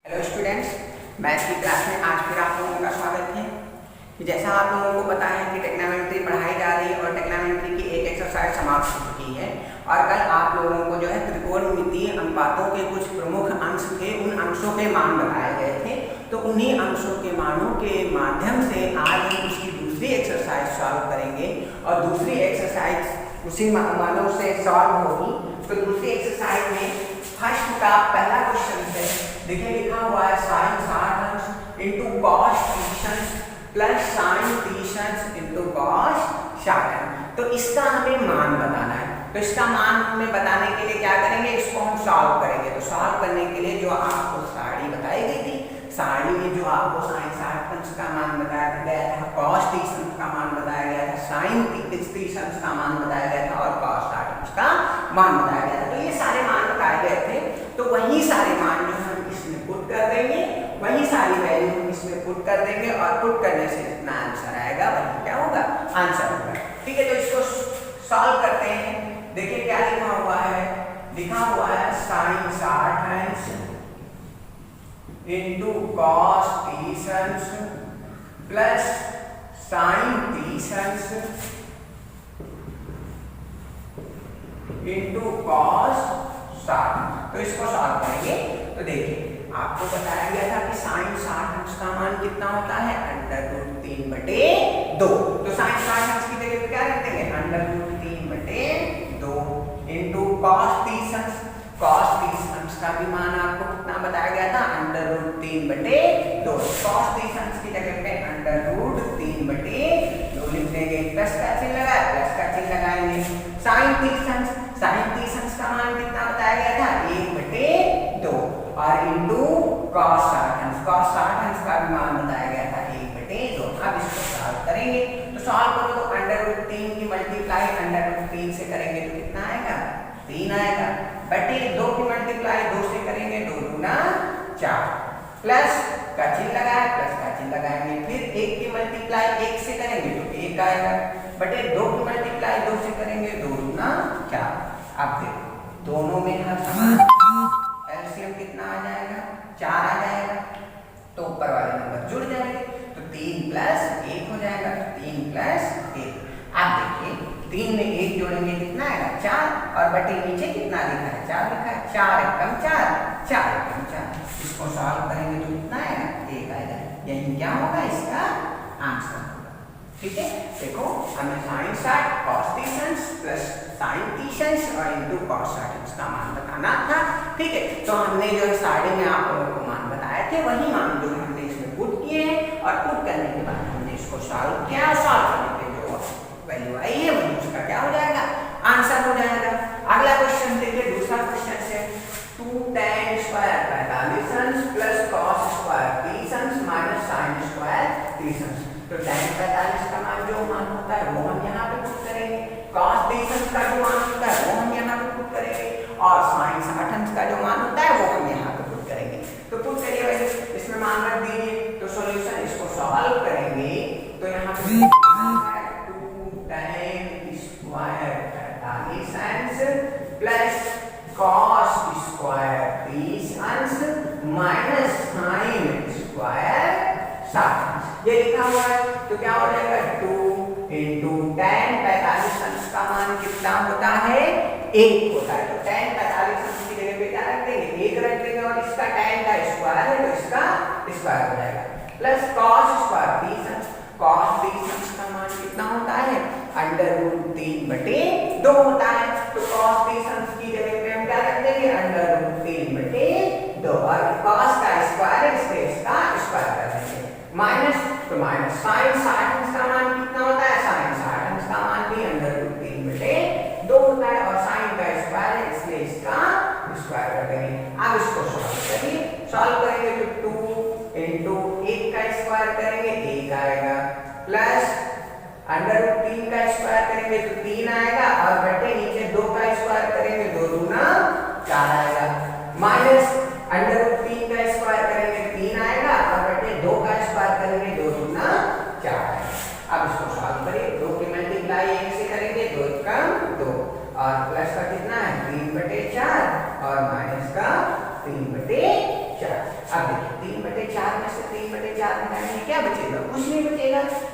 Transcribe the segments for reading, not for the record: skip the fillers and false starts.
Hello students, maths की class में आज फिर आप लोगों का स्वागत है। जैसा आप लोगों को पता है कि टेक्नोमेट्री पढ़ाई जा रही है और टेक्नोमेट्री की एक एक्सरसाइज समाप्त हो चुकी है और कल आप लोगों को जो है त्रिकोणमितीय अनुपातों के कुछ प्रमुख अंश थे, उन अंशों के मान बताए गए थे। तो उन्हीं अंशों के मानों के माध्यम से आज हम उसकी दूसरी एक्सरसाइज सॉल्व करेंगे और दूसरी एक्सरसाइज उसी मानों से सॉल्व होगी। तो दूसरी एक्सरसाइज में फर्स्ट का पहला क्वेश्चन है, देखिए लिखा हुआ है साइन 60 अंश इंटू कॉस 30 अंश प्लस साइन 30 अंश इंटू कॉस 60 अंश। तो इसका हमें मान बताना है। तो इसका मान हमें बताने के लिए क्या करेंगे, इसको हम सॉल्व करेंगे। तो सॉल्व करने के लिए जो आपको साड़ी बताई गई थी, साड़ी में जो आपको साइन 60 अंश का मान बताया गया था, कॉस 30 अंश का मान बताया गया था, साइन 30 अंश का मान बताया गया था और कॉस 60 अंश का मान बताया गया था। तो ये सारे मान बताए गए थे। तो वही सारे मान जो हम इसमें पुट कर देंगे, वही सारी वैल्यू हम इसमें पुट कर देंगे और पुट करने से जितना आंसर आएगा वही क्या होगा, आंसर होगा। ठीक है, तो इसको सॉल्व करते हैं। देखिए क्या लिखा हुआ है, लिखा हुआ है साइन 60 अंश इंटू कॉस 30 अंश प्लस साइन 30 अंश इंटू कॉस 60। तो इसको सॉल्व करेंगे। तो देखिए आपको बताया गया था कि साइन 60 अंश का मान कितना होता है, √3/2। तो साइन 60 अंश की जगह पे क्या रख देंगे, √3/2 इंटू कॉस 30 अंश। कॉस 30 अंश का भी मान आपको कितना बताया गया था, √3/2। कॉस 30 अंश की जगह पे √3/2 लिख देंगे, प्लस का चिन्ह लगाए, प्लस का चिन्ह लगाएंगे। साइन 30 अंश, साइन 30 अंश का मान कितना बताया गया था, 1/2 और इंटू कॉस 60 अंश। कॉस 60 अंश का भी मान बताया गया था 1/2। अब इसको सॉल्व करेंगे। तो सॉल्व करो तो √3 की मल्टीप्लाई √3 से करेंगे तो कितना आएगा, 3 आएगा, बटे 2 की मल्टीप्लाई 2 से करेंगे, 2 दूना 4, प्लस का चिन्ह लगाए, प्लस का चिन्ह लगाएंगे। फिर 1 की मल्टीप्लाई 1 से करेंगे तो 1 आएगा, बटे 2 की मल्टीप्लाई 2 से करेंगे, 2 दूना 4। अब देखो दोनों में हर समान, एलसीएम कितना आ जाएगा, 4 आ जाएगा। तो ऊपर वाले नंबर जुड़ जाएंगे, तो 3 प्लस 1 हो जाएगा, 3 प्लस 1। अब देखिए 3 में 1 जोड़ेंगे कितना आएगा, 4, और बटे नीचे कितना लिखा है, 4 लिखा है, 4 एकम 4, 4 एकम 4। इसको सॉल्व करेंगे तो कितना आएगा, 1 आएगा। यही क्या होगा, इसका आंसर होगा। ठीक है, देखो हमें साइन 60 कॉस 30 अंश प्लस साइन 30 अंश और इंटू कॉस 60 अंश का मान बताना था। ठीक है, तो हमने जो है साड़ी में आप लोगों को मान बताए थे, वही मान जो हमने इसमें पुट किए हैं और पुट करने के बाद हमने इसको सॉल्व किया। सॉल्व करने पे जो वैल्यू आई है वही उसका क्या हो जाएगा, आंसर हो जाएगा। अगला क्वेश्चन देखिए, दूसरा क्वेश्चन से 2 tan स्क्वायर 45 अंश प्लस कॉस स्क्वायर 30 अंश माइनस साइन स्क्वायर 30 अंश। तो tan 45 का मान जो मान होता है वो हम यहाँ पे पुट करेंगे, cos 30 अंश का जो मान होता है वो हम यहाँ पे पुट करेंगे और sin 60 अंश का जो मान होता है वो हम यहाँ पे पुट करेंगे। तो पुट करिए भाई, इसमें मान रख दीजिए। तो सॉल्यूशन इसको सॉल्व करेंगे तो यहाँ पे 2 tan स्क्वायर 45 अंश प्लस cos स्क्वायर 30 अंश माइनस sin स्क्वायर 60 अंश, ये लिखा हुआ है। तो क्या हो जाएगा, 2 इंटू tan 45 अंश का मान कितना होता है, 1 होता है। तो tan 45 अंश की जगह पे क्या रख देंगे, 1 रख देंगे और इसका tan का स्क्वायर है तो इसका स्क्वायर हो जाएगा, प्लस cos स्क्वायर 30 अंश। cos 30 अंश का मान कितना होता है, √3/2 होता है। तो cos 30 अंश की जगह पे हम क्या रख देंगे, √3/2 और cos का स्क्वायर है इसलिए इसका स्क्वायर कर देंगे, माइनस तो माइनस साइन 60 अंश का मान कितना होता है, साइन 60 अंश का मान भी √3/2 होता है और साइन का स्क्वायर है इसलिए इसका स्क्वायर कर देंगे। अब इसको सॉल्व करिए। सॉल्व करेंगे तो 2 इंटू 1 का स्क्वायर करेंगे 1 आएगा, प्लस √3 का स्क्वायर करेंगे तो 3 आएगा और बटे नीचे 2 का स्क्वायर करेंगे 2 दूना 4 आएगा, माइनस √3 का स्क्वायर करेंगे 3 आएगा और बटे 2 का स्क्वायर करेंगे 2 दूना 4 आएगा। अब इसको सॉल्व करिए, 2 की मल्टीप्लाई 1 से करेंगे, 2 एकम 2 और प्लस का कितना है 3/4 और माइनस का 3/4। अब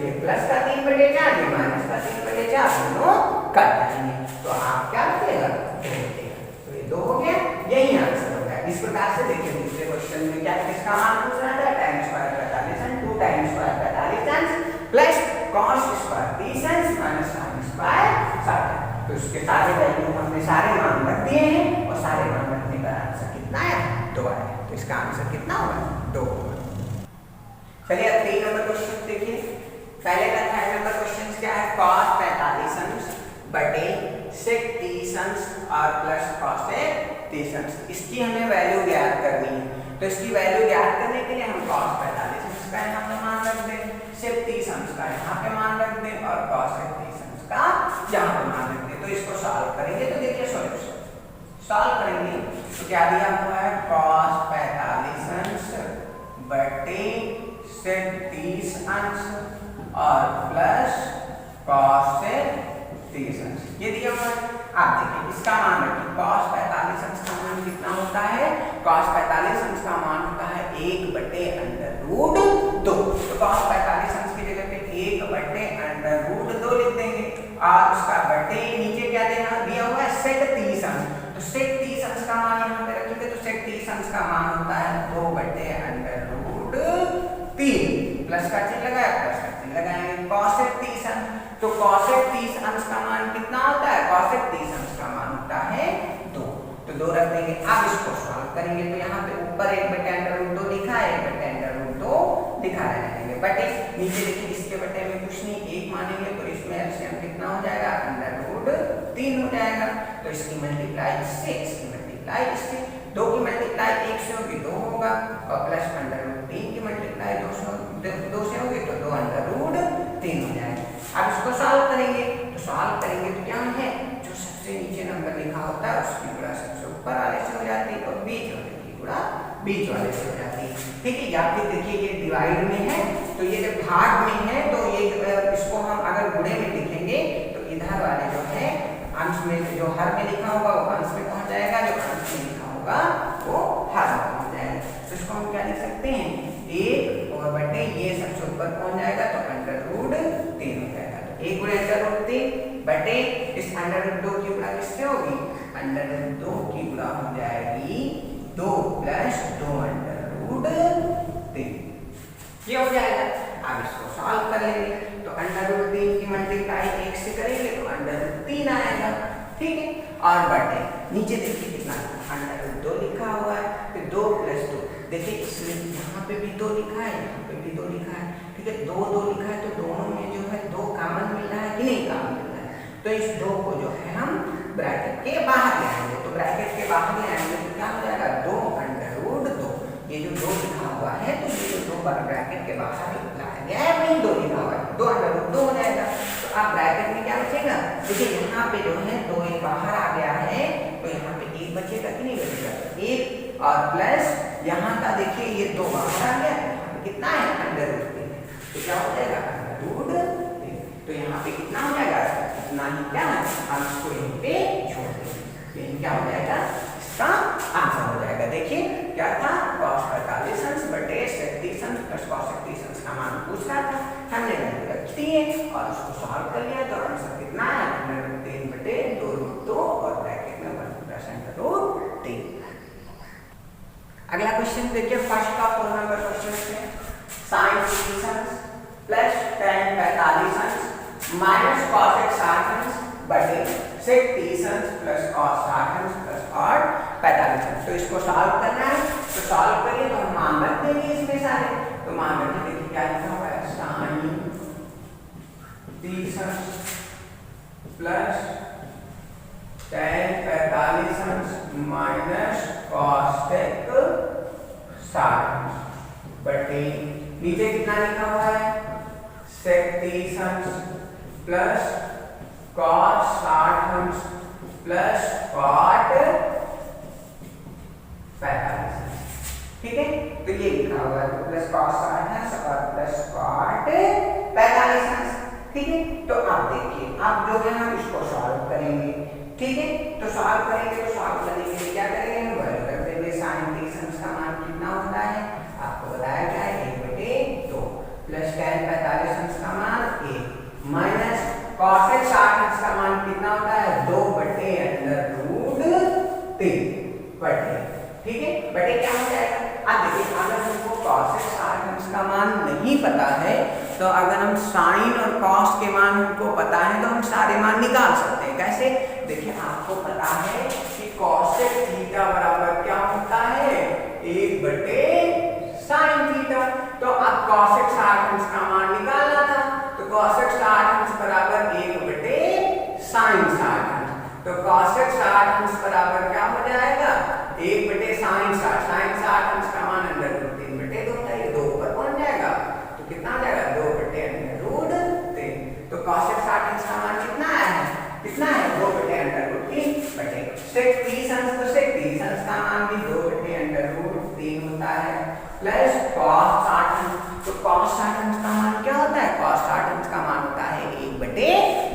ये प्लस का 3/4, ये माइनस का 3/4, दोनों कट जाएंगे। तो आप क्या बचेगा, 2 बचेगा। तो ये 2 हो गया, यही आंसर हो गया। इस प्रकार से देखिए दूसरे क्वेश्चन में क्या किसका मान पूछ रहा था, tan square 45 2 tan square 45 plus cos square 30 minus sin square 60। तो इसके सारे वैल्यू हमने सारे मान रख दिए हैं और सारे मान रखने का आंसर कितना है, 2 आया। तो इसका आंसर कितना होगा, 2 होगा। चलिए अब 3 नंबर क्वेश्चन देखिए। पहले का 3 नंबर क्वेश्चन क्या है, cos 45 बटे sec 30 और प्लस cos 30। इसकी हमें वैल्यू ज्ञात करनी है। तो इसकी वैल्यू ज्ञात करने के लिए हम cos 45 का यहाँ पे मान रख दें, sec 30 का यहाँ पे मान रख दें और cos 30 का यहाँ पे मान रख दें। तो इसको सॉल्व करेंगे तो देखिए सॉल्यूशन सॉल्व करेंगे तो क्या दिया हुआ है, cos 45 बटे sec 30 और प्लस cos 30 ये दिया हुआ है। आप देखिए इसका मान रखिए, cos 45 का मान कितना होता है, cos 45 का मान होता है 1/√2। तो cos 45 की जगह पे 1/√2 लिख देंगे और उसका बटे नीचे क्या देना दिया हुआ है, sec 30। तो sec 30 का मान यहाँ पे रखेंगे तो sec 30 का मान होता है 2/√3 प्लस का चिन्ह लगाया, प्लस का चिन्ह लगाएंगे। cos 30 तो cos 30 का मान कितना होता है, cos 30 का मान होता है 2। तो 2 रख देंगे। अब इसको सॉल्व करेंगे तो यहाँ पे ऊपर 1/√2 लिखा है, 1/√2 दिखा रहेंगे बटे नीचे देखिए इसके बटे में कुछ नहीं, 1 मानेंगे तो इसमें एलसीएम कितना हो जाएगा, √3 हो जाएगा। तो इसकी मल्टीप्लाई इससे, इसकी मल्टीप्लाई इससे, 2 की मल्टीप्लाई 1 से होगी 2 होगा और प्लस √3 की मल्टीप्लाई 2 से होगी तो 2√3 हो जाएगा। अब इसको सॉल्व करेंगे तो सॉल्व करेंगे तो क्या है, जो सबसे नीचे नंबर लिखा होता है उसकी गुणा सबसे ऊपर वाले से हो जाती है और बीच वाले की गुणा बीच वाले से हो जाती है। ठीक है, या फिर देखिए ये डिवाइड में है तो ये जब भाग में है तो ये इसको हम अगर गुणे में लिखेंगे तो इधर वाले जो है अंश में, जो हर में लिखा होगा वो अंश में पहुंच जाएगा, जो अंश में लिखा होगा वो हर में पहुंच जाएगा। तो इसको हम क्या लिख सकते हैं, 1 और बटे ये सबसे ऊपर पहुंच जाएगा तो √3 हो जाएगा। तो 1 गुणे √3 बटे इस √2 की गुणा किससे होगी, √2 की गुणा हो जाएगी 2 प्लस 2√3 ये हो जाएगा। अब इसको सॉल्व कर लेंगे तो √3 की मल्टीप्लाई 1 से करेंगे तो √3 आएगा। ठीक है, और बटे नीचे देखिए कितना √2 लिखा हुआ है, फिर 2 प्लस 2 देखिए इसमें यहाँ पे भी 2 लिखा है, यहाँ पे भी 2 लिखा है। ठीक है, 2 लिखा है तो दोनों में जो है 2 कॉमन मिल रहा है कि नहीं कॉमन मिल रहा है। तो इस 2 को जो है हम ब्रैकेट के बाहर ले आएंगे, तो ब्रैकेट के बाहर ले आएंगे तो क्या हो जाएगा, 2/2। ये जो 2 लिखा हुआ है तो ये जो 2 ब्रैकेट के बाहर लाया गया है वही 2 लिखा हुआ है, 2/2 हो जाएगा। तो आप ब्रैकेट में क्या बचेगा, देखिए यहाँ पे जो है 2 एक बाहर आ गया है तो यहाँ पे 1 बचेगा कि नहीं बचेगा, 1 और प्लस यहाँ का देखिए ये 2 बाहर आ गया, यहाँ पे कितना है, √3 तो क्या हो जाएगा, √3। तो यहाँ पे कितना हो जाएगा, इतना ही क्या है, हम इसको यहीं पे छोड़ देंगे, यही क्या हो जाएगा, इसका आंसर हो जाएगा। देखिए क्या था, cos 45 बटे sec 30 प्लस cos 30 का मान पूछ रहा था, हमने वैल्यू रख दी है और उसको सॉल्व कर लिया तो आंसर कितना है, 3 बटे 2√2 और ब्रैकेट में 1+√3। अगला क्वेश्चन देखिए, फर्स्ट का 4 नंबर क्वेश्चन है, sin 30 plus tan 45 minus cos 60 बटे sec 30 प्लस cos 60 प्लस और 45। तो इसको सॉल्व करना है तो सॉल्व करिए तो हम मान रख देंगे इसमें सारे, तो मान रखिए देखिए क्या लिखा हुआ है, sin 30 plus tan 45 minus cos 60 बटे नीचे कितना लिखा हुआ है, sec 30 plus cos 60 plus cot 45। ठीक है, तो ये लिखा हुआ है प्लस cos 60 और प्लस cot 45। ठीक है, तो आप देखिए अब जो है हम इसको सॉल्व करेंगे। ठीक है, तो सॉल्व करेंगे तो सॉल्व करने के लिए क्या करेंगे, वैल्यू रख देंगे। sin 30 का मान कितना होता है, आपको बताया गया है 1/2 प्लस tan 45 का मान बटे, ठीक है, बटे क्या हो जाएगा। अब देखिए अगर हमको cos x r का मान नहीं पता है तो अगर हम साइन और cos के मान हमको पता है तो हम सारे मान निकाल सकते हैं। कैसे, देखिए आपको पता है कि cos x थीटा बराबर क्या होता है, 1 बटे साइन थीटा। तो अब cos x r का मान निकालना था, तो cos x r बराबर 1 बटे साइन साठ। तो cos x r बराबर क्या हो जाएगा, 1 बटे साइन साठ। साइन साठ का मान अंडर रूट 3 बटे 2 है, ये 2 ऊपर पहुंच जाएगा तो कितना आ जाएगा, 2 बटे अंडर रूट 3। तो cos x का मान कितना है, कितना है, 2 बटे अंडर रूट 3 बटे sec 30 अंश, तो sec 30 अंश का मान भी 2 बटे अंडर रूट 3 होता है, प्लस cos 60 अंश। तो cos 60 अंश का मान क्या होता है, cos 60 अंश का मान होता है 1 बटे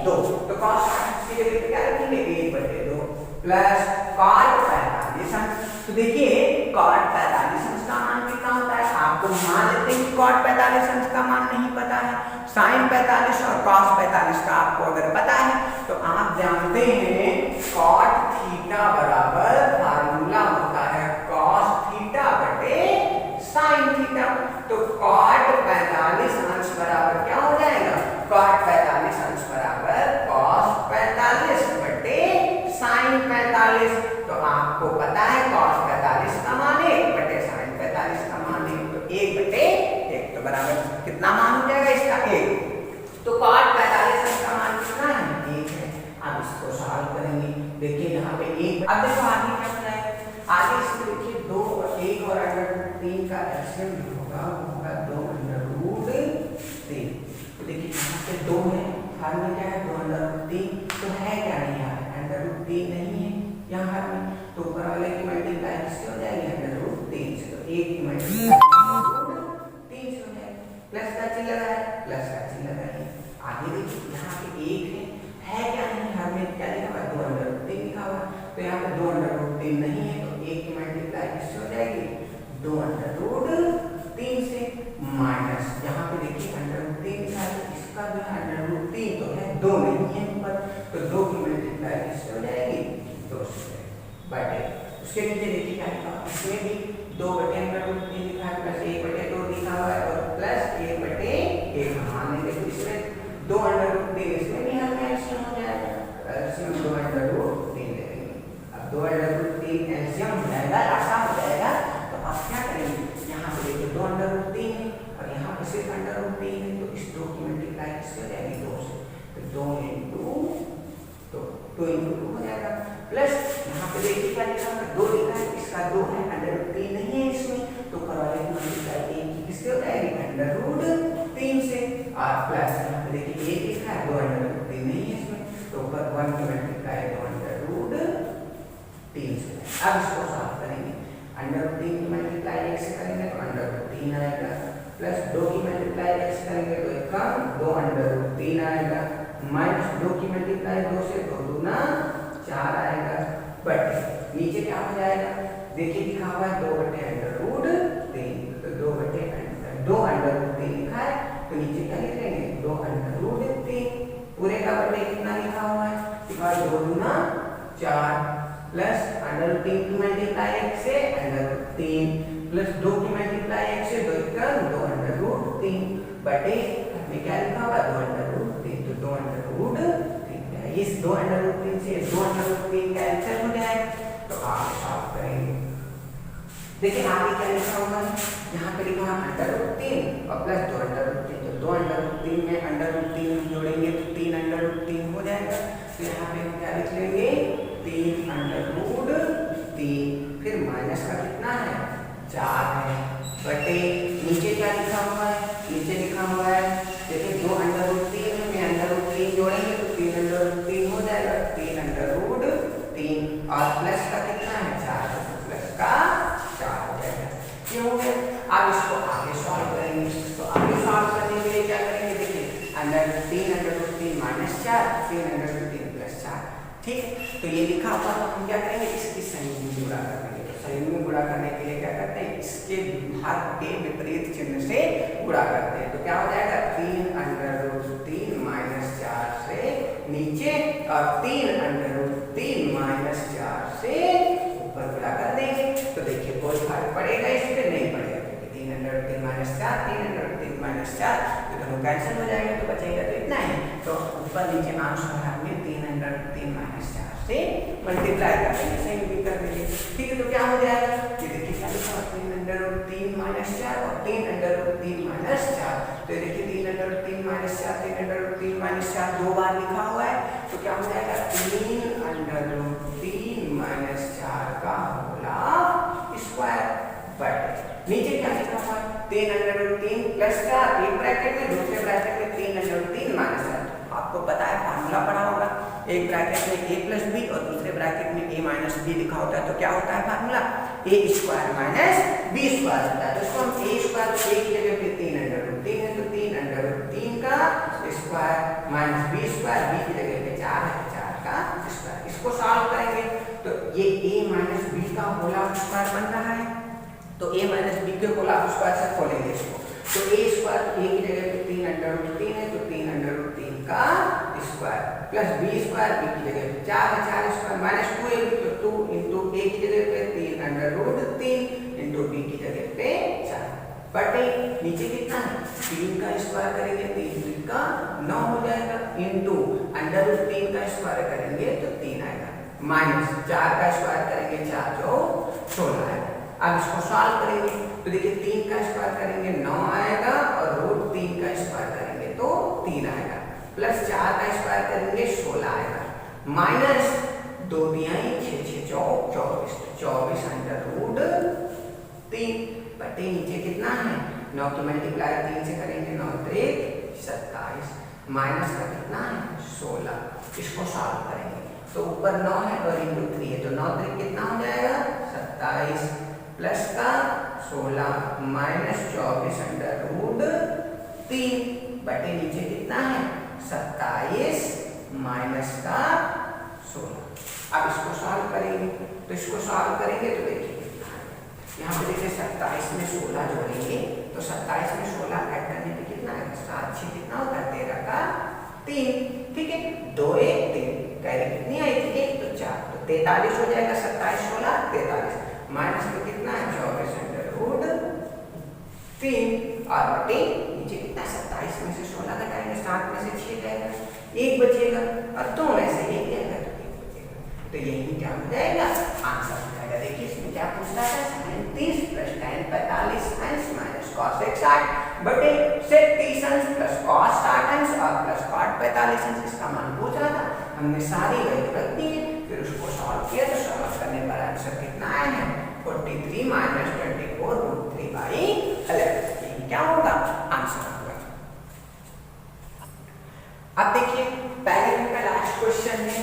2। तो cos 60 अंश की जगह क्या रखेंगे, 1 बटे 2 प्लस cot 45 अंश। तो देखिए cot 45 अंश का मान कितना होता है, आपको मान लेते हैं कि cot 45 अंश का मान नहीं पता है, sin 45 और cos 45 का आपको अगर पता है तो आप जानते हैं cot थीटा बराबर फार्मूला होता है cos थीटा बटे sin थीटा। तो cot 45 अंश बराबर क्या हो जाएगा, cot 45 अंश बराबर cos 45 बटे sin 45। तो आपको पता है cos 45 का मान 1 बटे sin 45 का मान 1, तो 1 बटे 1 तो बराबर कितना मान हो जाएगा इसका, 1। तो cot 45 का मान कितना है, 1 है। अब इसको सॉल्व करेंगे, देखिए यहाँ पे 1। अब देखो आगे क्या होता है, आगे इसको देखिए 2 और 1 और अंडर रूट 3 का एलसीएम होगा, वो होगा 2 अंडर रूट 3। तो देखिए यहाँ पे 2 है, हर में क्या है, 2 अंडर रूट 3, तो है क्या नहीं है, अंडर रूट 3 नहीं है यहाँ हर में, तो ऊपर वाले की मल्टीप्लाई किससे हो जाएगी, अंडर रूट 3 से। तो 1 की मल्टीप्लाई अंडर रूट 3 से हो जाएगी, प्लस का चिन्ह लगा है, प्लस का चिन्ह लगाइए। आगे देखिए यहाँ पे 1 है क्या नहीं, हर में क्या लिखा हुआ है, 2 अंडर रूट 3 लिखा हुआ है, तो यहाँ पे 2 अंडर रूट 3 नहीं है, तो 1 की मल्टीप्लाई किससे हो जाएगी, 2 अंडर रूट 3 से, माइनस यहाँ पे देखिए अंडर रूट 3 लिखा है, इसका भी अंडर रूट 3 तो है, 2 नहीं है ऊपर, तो 2 की मल्टीप्लाई किससे हो जाएगी, 2 से बटे। उसके नीचे देखिए क्या लिखा है, इसमें भी 2 बटे अंडर रूट 3 लिखा है, प्लस 1 बटे 2 लिखा हुआ है, और प्लस 1 बटे 1। हाँ नहीं देखो इसमें 2 अंडर रूट 3, इसमें भी हमें एलसीएम हो जाएगा, एलसीएम 2 अंडर रूट 3 ले लेंगे। अब 2 अंडर रूट 3 एलसीएम हो जाएगा, आसान हो जाएगा। तो आप क्या करेंगे, यहाँ पे देखिए 2 अंडर रूट 3 है और यहाँ पे सिर्फ अंडर रूट 3 है, तो इस 2 की मल्टीप्लाई किससे हो जाएगी, 2 से। तो 2 इंटू 2 हो जाएगा, प्लस यहाँ पे देखिए क्या लिखा है, 2 लिखा है, इसका 2 है, अंडर रूट 3 नहीं है इसमें, तो ऊपर वाले की मल्टीप्लाई 1 की किससे हो जाएगी, अंडर रूट 3 से, और प्लस यहाँ पे देखिए 1 लिखा है, 2 अंडर रूट 3 नहीं है इसमें, तो ऊपर 1 की मल्टीप्लाई 2 अंडर रूट 3 से। अब इसको सॉल्व करेंगे, अंडर रूट 3 की मल्टीप्लाई 1 से करेंगे तो अंडर रूट 3 आएगा, प्लस 2 की मल्टीप्लाई 1 से करेंगे तो इसका 2 अंडर रूट 3 आएगा, माइनस 2 की मल्टीप्लाई 2 से, 2 दूना 4 आएगा, बटे नीचे क्या हो जाएगा, देखिए लिखा हुआ है 2 बटे अंडर रूट 3, तो 2 अंडर रूट 3 लिखा है, तो नीचे क्या लिख लेंगे, 2 अंडर रूट 3, पूरे का बटे कितना लिखा हुआ है, 2 दूना 4, प्लस अंडर रूट 3 की मल्टीप्लाई 1 से अंडर रूट 3, प्लस 2 की मल्टीप्लाई 1 से 2 अंडर रूट 3, बटे में क्या लिखा हुआ है, 2 अंडर रूट 3, तो 2 अंडर रूट 3, इस 2 अंडर रूट 3 से 2 अंडर रूट 3 का आंसर हो जाएगा। तो आप सॉल्व करेंगे, देखिए आगे क्या लिखा हुआ है, यहाँ पे लिखा है अंडर रूट 3 और प्लस 2 अंडर रूट 3, तो 2 अंडर रूट 3 में अंडर रूट 3 जोड़ेंगे तो 3 अंडर रूट 3 हो जाएगा, तो यहाँ पे हम क्या लिख लेंगे, 3 अंडर रूट 3, फिर माइनस का कितना है, 4 है, बटे नीचे क्या लिखा हुआ है, नीचे लिखा हुआ है देखिए 2 अंडर रूट 3 में अंडर रूट 3 जोड़ेंगे तो 3 अंडर रूट 3 हो जाएगा, 3 अंडर रूट 3 और प्लस का कितना है, 4, प्लस का 4 हो जाएगा, ये हो गया। अब इसको आगे सॉल्व करेंगे, तो आगे सॉल्व करने के लिए क्या करेंगे, देखिए under 3 under root 3 minus 4, 3 under root 3 plus 4, ठीक है। तो ये लिखा हुआ तो हम क्या करेंगे, इसकी संयुग्म में गुणा कर देंगे, तो संयुग्म में गुणा करने के लिए क्या करते हैं, इसके भाग के विपरीत चिन्ह से गुणा करते हैं, तो क्या हो जाएगा, 3 अंडर रूट 3 माइनस 4 से नीचे और 3 अंडर रूट 3 माइनस 4 से ऊपर गुणा कर देंगे। -4, 3 अंडर रूट 3 -4, तो दोनों कैंसिल हो जाएगा तो बचेगा तो इतना ही। तो ऊपर नीचे आंसर हमने 3 अंडर रूट 3 -4 से मल्टीप्लाई कर देंगे, सही भी कर देंगे। ठीक है, तो क्या हो जाएगा, ये देखिए क्या लिखा है 3 अंडर रूट 3 -4 और 3 अंडर रूट 3 -4, तो ये देखिए 3 अंडर रूट 3 -4, 3 अंडर रूट 3 -4 दो बार लिखा हुआ है, तो क्या हो जाएगा 3 अंडर रूट 3 -4 का होल स्क्वायर बटे नीचे क्या लिखा हुआ है 3 अंडर रूट 3 प्लस 4, एक ब्रैकेट में, दूसरे ब्रैकेट में 3 अंडर रूट 3 -4। आपको पता है फार्मूला पढ़ा होगा, एक ब्रैकेट में a प्लस बी और दूसरे ब्रैकेट में a माइनस बी लिखा होता है, तो क्या होता है formula a square minus b square होता है। तो इसको हम a स्क्वायर a की जगह पे 3 अंडर रूट 3 है तो 3 अंडर रूट 3 का square minus b square, b की जगह पे 4 है 4 का स्क्वायर। इसको सॉल्व करेंगे तो ये a माइनस बी का होल स्क्वायर बन रहा है, तो a माइनस बी के होल स्क्वायर से खोलेंगे इसको, तो a स्क्वायर a की जगह पे 3 अंडर रूट 3 है तो 3 अंडर रूट 3 का square plus b square b की जगह पे 4 है 4 स्क्वायर माइनस 2ab तो 2 इंटू a की जगह पे 3 अंडर रूट 3 इंटू b की जगह पे 4 बटे नीचे कितना है 3 का स्क्वायर करेंगे 3 का 9 हो जाएगा इंटू अंडर रूट 3 का स्क्वायर करेंगे तो 3 आएगा माइनस 4 का स्क्वायर करेंगे 4 जो 16 आएगा। अब इसको सॉल्व करेंगे तो देखिए 3 का स्क्वायर करेंगे 9 आएगा और रूट 3 का स्क्वायर करेंगे तो 3 आएगा प्लस 4 का स्क्वायर करेंगे 16 आएगा माइनस 2 दिया 6 6 24 24 अंडर रूट 3 बटे नीचे कितना है 9 की मल्टीप्लाई 3 से करेंगे 9 3 27 माइनस का कितना है 16। इसको सॉल्व करेंगे तो ऊपर 9 है और इंटू 3 है तो 9 3 कितना हो जाएगा 27 प्लस का 16 माइनस 24 अंडर रूट 3 बटे नीचे कितना है 27 माइनस का 16। अब इसको सॉल्व करेंगे तो इसको सॉल्व करेंगे तो देखिए यहाँ पे देखिए 27 में 16 जोड़ेंगे तो 27 में 16 ऐड करने पे कितना है 7 6 कितना होता है 13 का 3। ठीक है 2 1 3 कैरी कितनी आई थी 1 तो 4 तो 43 हो जाएगा 27 16 43 माइनस में कितना है 24 अंडर रूट 3 और बटे नीचे कितना 27 में से 16 घटाएंगे 7 में से 6 जाएगा 1 बचेगा और 2 में से 1 जाएगा तो 1 बचेगा तो यही क्या हो जाएगा आंसर हो जाएगा। देखिए इसमें क्या पूछता है 30 प्लस tan 45 अंश माइनस cos 60 बटे sec 30 अंश प्लस cos 60 अंश और प्लस cot 45 अंश इसका मान पूछ रहा था। हमने सारी वैल्यू रख दी है फिर उसको सॉल्व किया तो सॉल्व करने पर आंसर कितना आया है 43 माइनस 24 रूट 3/11 यही क्या होगा आंसर होगा। अब देखिए पहले दिन का लास्ट क्वेश्चन है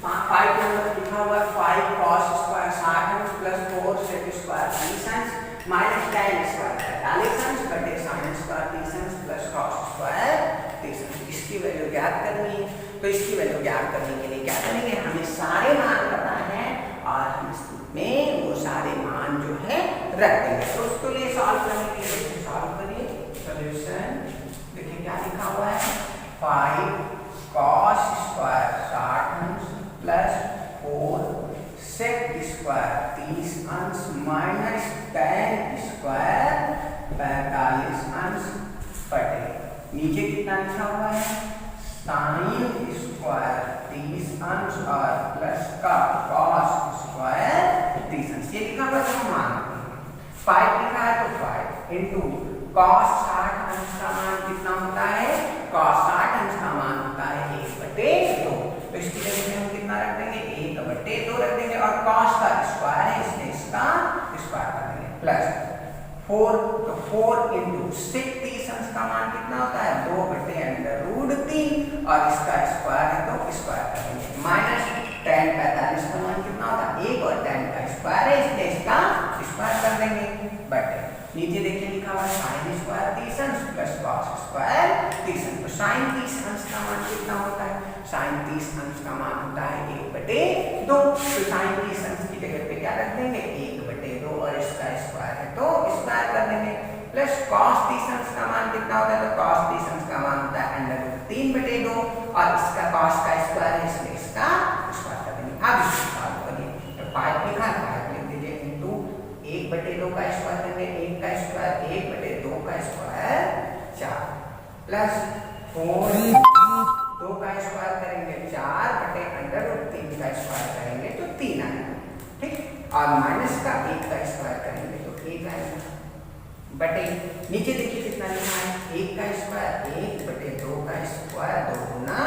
5 नंबर लिखा हुआ है 5 cos स्क्वायर 60 अंश प्लस 4 sec स्क्वायर 30 अंश माइनस tan स्क्वायर 45 अंश बटे sin स्क्वायर 30 अंश प्लस cos स्क्वायर 30 अंश। इसकी वैल्यू ज्ञात करनी है तो इसकी वैल्यू ज्ञात करने के लिए क्या करेंगे हमें सारे मान पता है और हम इसमें वो सारे मान जो है रख देंगे। तो उसके लिए सॉल्व करने के लिए सॉल्व करिए सॉल्यूशन देखिए क्या लिखा हुआ है 5 cos स्क्वायर 60 अंश प्लस 4 sec स्क्वायर 30 अंश माइनस tan स्क्वायर 45 अंश बटे नीचे कितना लिखा हुआ है sin स्क्वायर 30 अंश और प्लस का cos स्क्वायर 30 अंश ये लिखा हुआ है तो मानते हैं 5 लिखा है तो 5 इंटू cos 60 अंश का मान कितना होता है cos 60 अंश का मान होता है 1/2 तो इसकी जगह पे हम कितना रख देंगे 1/2 रख देंगे और cos का स्क्वायर है इसलिए इसका स्क्वायर कर देंगे प्लस 4 तो 4 इंटू sec 30 अंश का मान कितना होता है 2/√3 और इसका स्क्वायर है तो स्क्वायर कर देंगे माइनस tan 45 का मान कितना होता है 1 और tan का स्क्वायर है इसलिए इसका स्क्वायर कर देंगे बटे नीचे देखिए लिखा हुआ है sin स्क्वायर 30 अंश प्लस cos स्क्वायर 30 अंश तो sin 30 अंश का मान कितना होता है sin 30 अंश का मान होता है 1/2 तो sin 30 अंश की जगह पे क्या रख देंगे 1/2 और इसका स्क्वायर है तो स्क्वायर कर देंगे प्लस cos 30 अंश का मान कितना होता है तो cos 30 अंश का मान होता है √3/2 और इसका cos का स्क्वायर है इसलिए इसका स्क्वायर कर देंगे। अब इसको सॉल्व करिए तो 5 लिखा है 5 लिख दीजिए इंटू 1/2 का स्क्वायर करेंगे 1 का स्क्वायर 1/2 का प्लस 4 2 का स्क्वायर करेंगे 4 बटे अंडर रूट 3 का स्क्वायर करेंगे तो 3 आएगा, ठीक। और माइनस का 1 का स्क्वायर करेंगे तो 1 आएगा बटे नीचे देखिए कितना लिखा है 1 का स्क्वायर 1 बटे 2 का स्क्वायर 2 गुना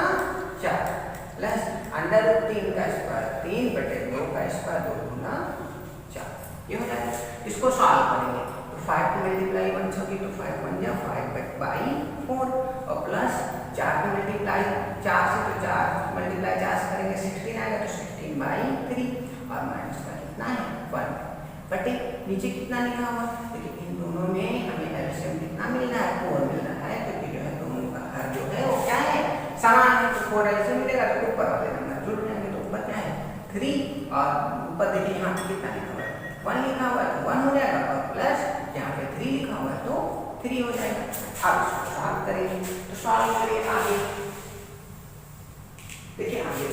4 प्लस अंडर रूट 3 का स्क्वायर 3 बटे 2 का स्क्वायर 2 गुना 4, ये हो जाएगा। इसको सॉल्व करेंगे तो 5 को मल्टीप्लाई 1 से तो 5 बन जाए 5 बाई 4 और प्लस 4 को मल्टीप्लाई 4 से तो 4 मल्टीप्लाई 4 से करेंगे 16 आएगा तो 16 बाई 3 और माइनस का कितना है 1 बटे नीचे कितना लिखा हुआ देखिए इन दोनों में हमें एलसीएम कितना मिल रहा है 4 मिल रहा है, क्योंकि जो है दोनों का हर जो है वो क्या है समान है, तो 4 एलसीएम मिलेगा तो ऊपर वाले नंबर जुड़ जाएंगे तो ऊपर क्या है 3 और ऊपर देखिए यहाँ पे कितना लिखा हुआ है 1 लिखा हुआ है तो 1 हो जाएगा और प्लस यहाँ पे 3 लिखा हुआ है तो 3 हो जाएगा। अब इसको सॉल्व करेंगे तो सॉल्व करिए आगे देखिए आगे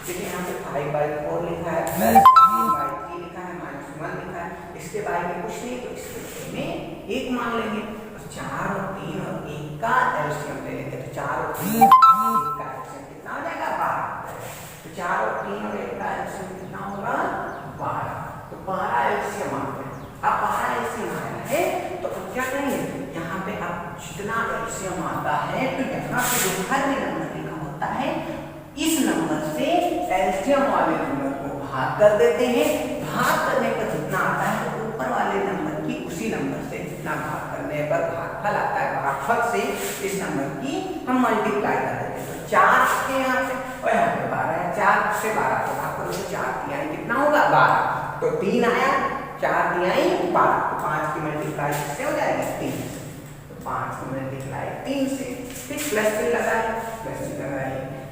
देखिए यहाँ पे 5/4 लिखा है प्लस 3/3 लिखा है माइनस 1 लिखा है, इसके बारे में कुछ नहीं तो इसके में 1 मान लेंगे तो 4 और 3 और 1 का एलसीएम ले लेंगे तो 4 और 3 1 का एलसीएम कितना हो जाएगा 12, तो 4 और 3 और 1 का एलसीएम कितना होगा 12, तो 12 एलसीएम आ गया। अब 12 एलसीएम आया है तो अब क्या करेंगे यहाँ पे अब जितना एलसीएम आता है तो यहाँ पे जो हर नंबर लिखा होता है इस नंबर से एलसीएम वाले नंबर को भाग कर देते हैं, भाग करने पर जितना आता है तो ऊपर वाले नंबर की उसी नंबर से जितना भाग करने पर भागफल आता है भागफल से इस नंबर की हम मल्टीप्लाई कर देते हैं, तो 4 के यहाँ से और यहाँ पे 12 है 4 से 12 को भाग करो तो 4 तिहाई कितना होगा 12, तो 3 आया 4 तिहाई 12 तो 5 की मल्टीप्लाई किससे हो जाएगी 3 से, तो 5 की मल्टीप्लाई 3 से फिर प्लस से लगाए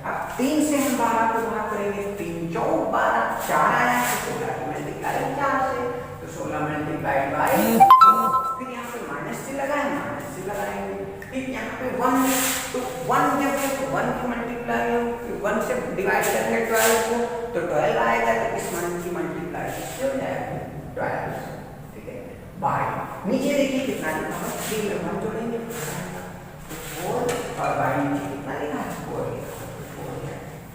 अब 3 से हम 12 को भाग करेंगे 3 4 12 4 आया तो 16 की मल्टीप्लाई 4 से तो 16 मल्टीप्लाइड बाय 4, फिर यहाँ पे माइनस से लगाएंगे फिर यहाँ पे 1 तो 1 जब है तो 1 की मल्टीप्लाई 1 से डिवाइड करेंगे 12 को तो 12 आएगा तो इस 1 की मल्टीप्लाई किससे हो जाएगा 12, ठीक है बाय नीचे देखिए कितना लिखा है 3 में 1 जोड़ेंगे 4 और बाय नीचे कितना लिखा है 4 लिखा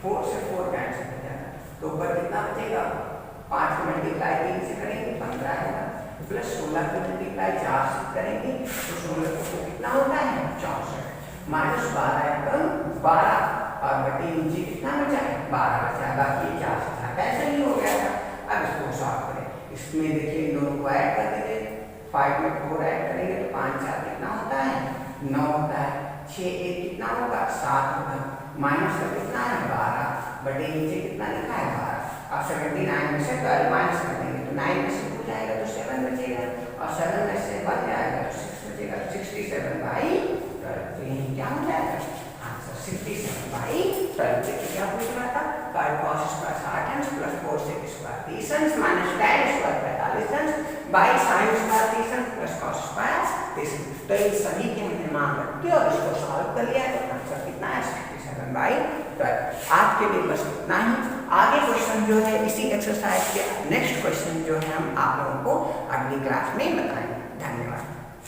4 से 4 कैंसिल हो जाएगा तो ऊपर कितना बचेगा 5 की मल्टीप्लाई 3 से करेंगे 15 आएगा प्लस 16 की मल्टीप्लाई 4 से करेंगे तो 16 को कितना होता है 64 माइनस 12 एकदम 12 और बटे नीचे कितना बचा है 12 बचा बाकी 4 से था कैसे ही हो गया था। अब इसको सॉल्व करें इसमें देखिए इन दोनों को ऐड कर देंगे 5 में 4 ऐड करेंगे तो 5 4 कितना होता है 9 होता है 6 1 कितना होगा 7 होगा माइनस का कितना है 12 बटे नीचे कितना लिखा है 12 अब 79 में से 12 माइनस कर देंगे तो 9 में से 2 जाएगा तो 7 बचेगा और 7 में से 1 जाएगा तो 6 बचेगा 67/12 तो यही क्या हो जाएगा आंसर 67/12 देखिए क्या पूछ रहा था 5 cos स्क्वायर 60 अंश प्लस 4 sec स्क्वायर 30 अंश माइनस tan स्क्वायर 45 अंश बाई sin स्क्वायर 30 अंश प्लस cos स्क्वायर 30 अंश, तो इन सभी के हमने मान रख के और इसको सॉल्व कर लिया तो आंसर कितना है 67/12। आज के लिए बस इतना ही, आगे क्वेश्चन जो है इसी एक्सरसाइज के नेक्स्ट क्वेश्चन जो है हम आप लोगों को अगली क्लास में बताएंगे। धन्यवाद।